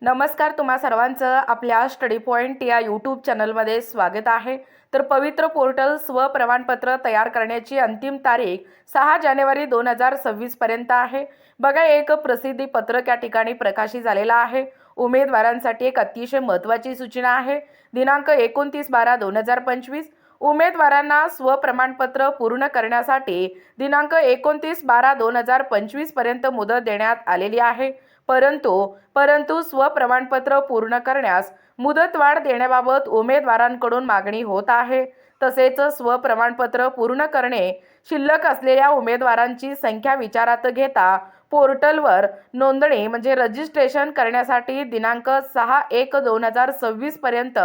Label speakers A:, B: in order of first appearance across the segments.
A: नमस्कार, तुम्हा सर्वांचं आपल्या स्टडी पॉइंट या यूट्यूब चॅनलमध्ये स्वागत आहे। तर पवित्र पोर्टल स्वप्रमाणपत्र तयार करण्याची अंतिम तारीख 6 जानेवारी 2026 पर्यंत आहे। बघा, एक प्रसिद्धी पत्रक या ठिकाणी प्रकाशित झालेला आहे। उमेदवारांसाठी एक अतिशय महत्त्वाची सूचना आहे। दिनांक 29/12/2025 उमेदवारांना स्वप्रमाणपत्र पूर्ण करण्यासाठी दिनांक 29/12/2025 पर्यंत मुदत देण्यात आलेली आहे। परंतु स्वप्रमाणपत्र पूर्ण करण्यास मुदतवाढ देण्याबाबत उमेदवारांकडून मागणी होत आहे। तसेच स्वप्रमाणपत्र पूर्ण करणे शिल्लक असलेल्या उमेदवारांची संख्या विचारात घेता पोर्टलवर नोंदणी म्हणजे रजिस्ट्रेशन करण्यासाठी दिनांक 6/1/2026 पर्यंत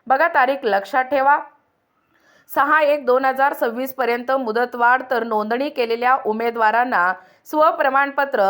A: बघा, तारीख लक्षात ठेवा, 6/1/2026 पर्यंत मुदतवाढ। तर नोंदणी केलेल्या उमेदवारांना स्वप्रमाणपत्र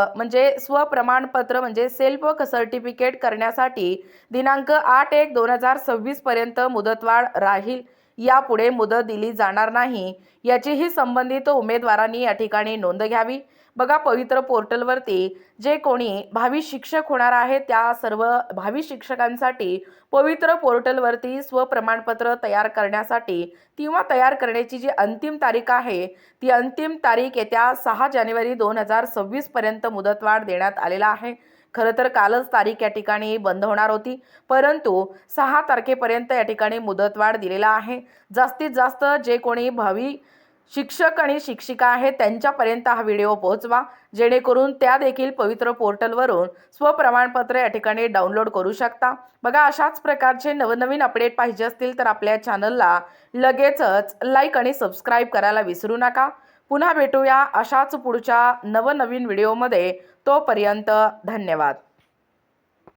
A: म्हणजे सेल्फ सर्टिफिकेट करण्यासाठी दिनांक 8/1/2026 पर्यंत मुदतवाढ राहील। यापुढे मुदत दिली जाणार नाही, याचीही संबंधित उमेदवारांनी या ठिकाणी नोंद घ्यावी। बघा, पवित्र पोर्टलवरती जे कोणी भावी शिक्षक होणार आहे त्या सर्व भावी शिक्षकांसाठी पवित्र पोर्टलवरती स्वप्रमाणपत्र तयार करण्यासाठी किंवा तयार करण्याची जी अंतिम तारीख आहे ती अंतिम तारीख येत्या 6 जानेवारी 2026 पर्यंत मुदतवाढ देण्यात आलेला आहे। खरं तर कालच तारीख या ठिकाणी बंद होणार होती, परंतु 6 तारखेपर्यंत या ठिकाणी मुदतवाढ दिलेला आहे। जास्तीत जास्त जे कोणी भावी शिक्षक आणि शिक्षिका आहेत त्यांच्यापर्यंत हा व्हिडिओ पोहोचवा, जेणेकरून त्या देखील पवित्र पोर्टलवरून स्वप्रमाणपत्र या ठिकाणी डाउनलोड करू शकता। बघा, अशाच प्रकारचे नवनवीन अपडेट पाहिजे असतील तर आपल्या चॅनलला लगेचच लाईक आणि सबस्क्राईब करायला विसरू नका। पुन्हा भेटूया अशाच पुढच्या नवनवीन व्हिडिओमध्ये। तोपर्यंत धन्यवाद।